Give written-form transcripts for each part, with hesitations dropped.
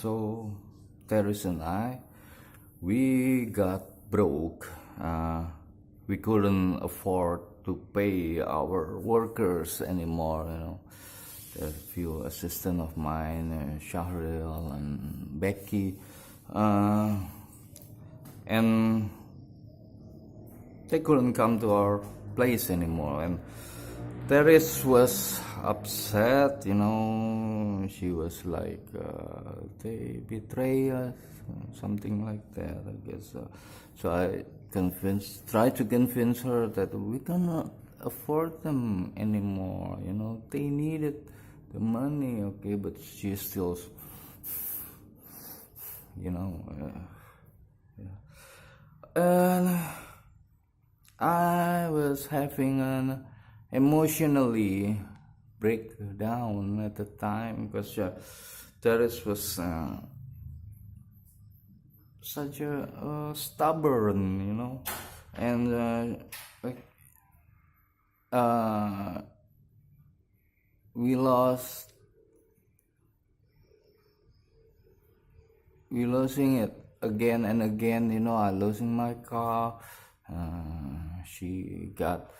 So Theris and we got broke. We couldn't afford to pay our workers anymore. There's a few assistants of mine, Shahril and Becky, and they couldn't come to our place anymore. And Theris was upset, she was like, they betray us, something like that, I guess. So I tried to convince her that we cannot afford them anymore, they needed the money, okay, but she still, and I was having an emotionally breakdown at the time because Theris was such a stubborn, and we losing it again and again. I losing my car. She got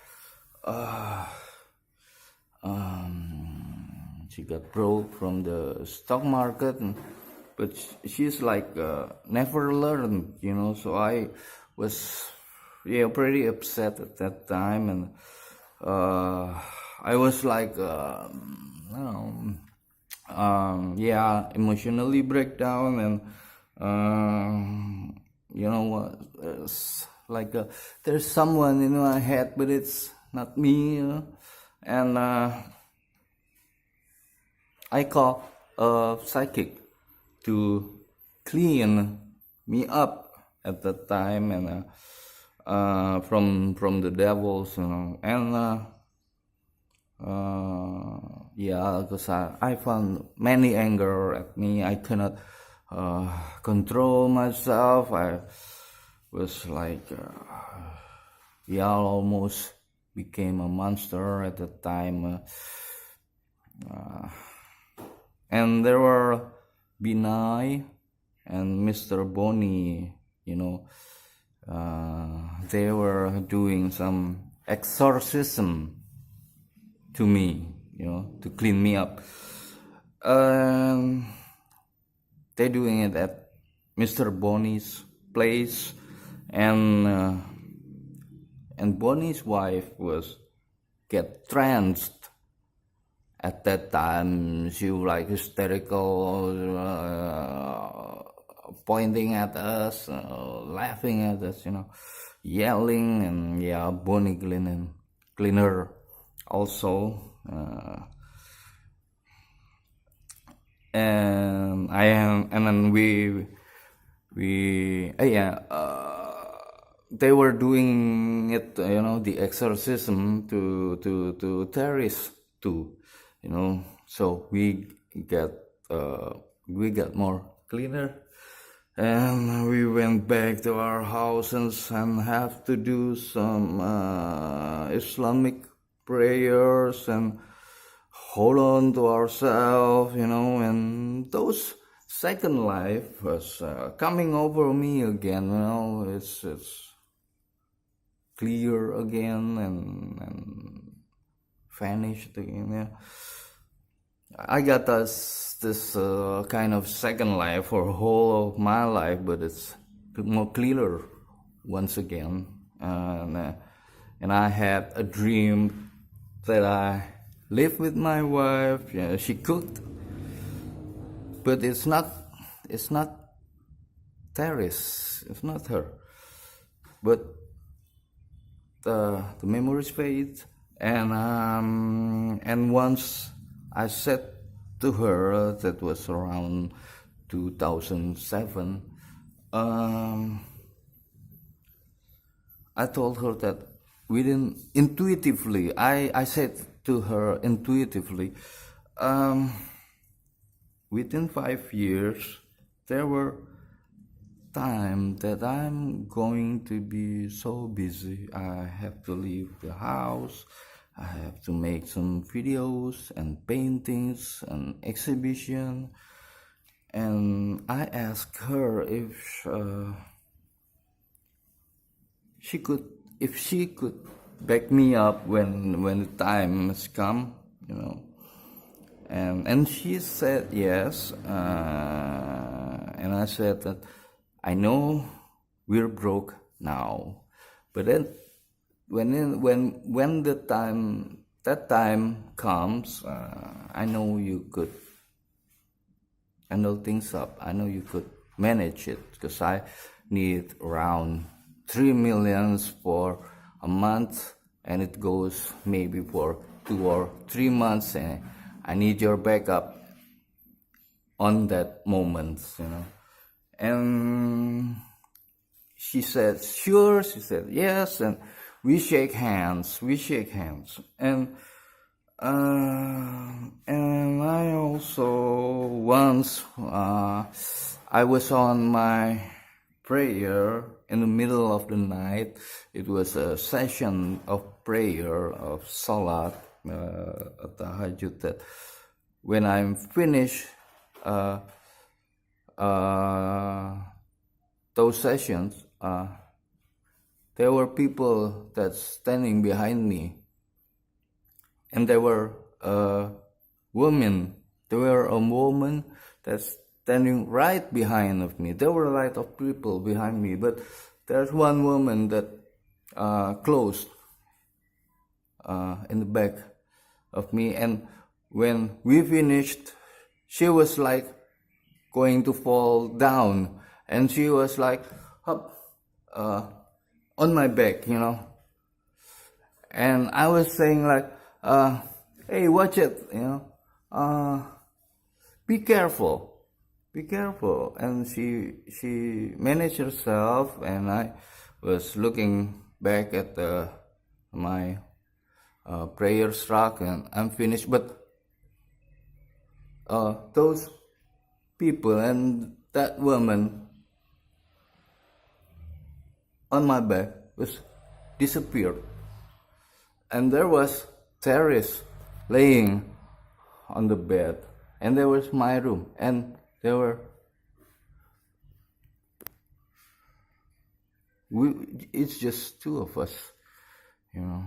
broke from the stock market, but she's like never learned, so I was pretty upset at that time, and I was like emotionally breakdown, and it's like there's someone in my head, but it's not me, and I call a psychic to clean me up at that time, and from the devils, and because I found many anger at me. I cannot control myself. I was like almost became a monster at the time, and there were Binay and Mr. Bonnie, they were doing some exorcism to me, to clean me up. They're doing it at Mr. Bonnie's place, and Bonnie's wife was get tranced. At that time, she was like hysterical, pointing at us, laughing at us, yelling, and Bonnie cleaner also. And then they were doing it, the exorcism to Theris too. So we got more cleaner, and we went back to our houses and have to do some Islamic prayers and hold on to ourselves, and those second life was coming over me again, it's clear again and vanished again. I got this kind of second life for whole of my life, but it's more clearer once again. And I had a dream that I lived with my wife. She cooked, but it's not Theris. It's not her. But the memories fade. And once I said to her, that was around 2007, I told her that intuitively, I said to her intuitively, within 5 years, there were time that I'm going to be so busy. I have to leave the house. I have to make some videos and paintings and exhibition. And I asked her if she could back me up when the time has come, you know. And she said yes, and I said that I know we're broke now, but then when that time comes, I know you could handle things up. I know you could manage it, because I need around 3 million for a month, and it goes maybe for 2 or 3 months, and I need your backup on that moment, you know. And she said sure, she said yes, and we shake hands, and I also once I was on my prayer in the middle of the night. It was a session of prayer, of salat, tahajjud, that when I'm finished those sessions, there were people that standing behind me, and there were women. There were a woman that's standing right behind of me. There were a lot of people behind me, but there's one woman that close in the back of me, and when we finished, she was like going to fall down, and she was like up on my back, you know. And I was saying like, hey, watch it, you know, be careful. And she managed herself, and I was looking back at my prayer struck, and I'm finished. But those people and that woman on my back was disappeared, and there was Theris laying on the bed, and there was my room, and it's just two of us, you know.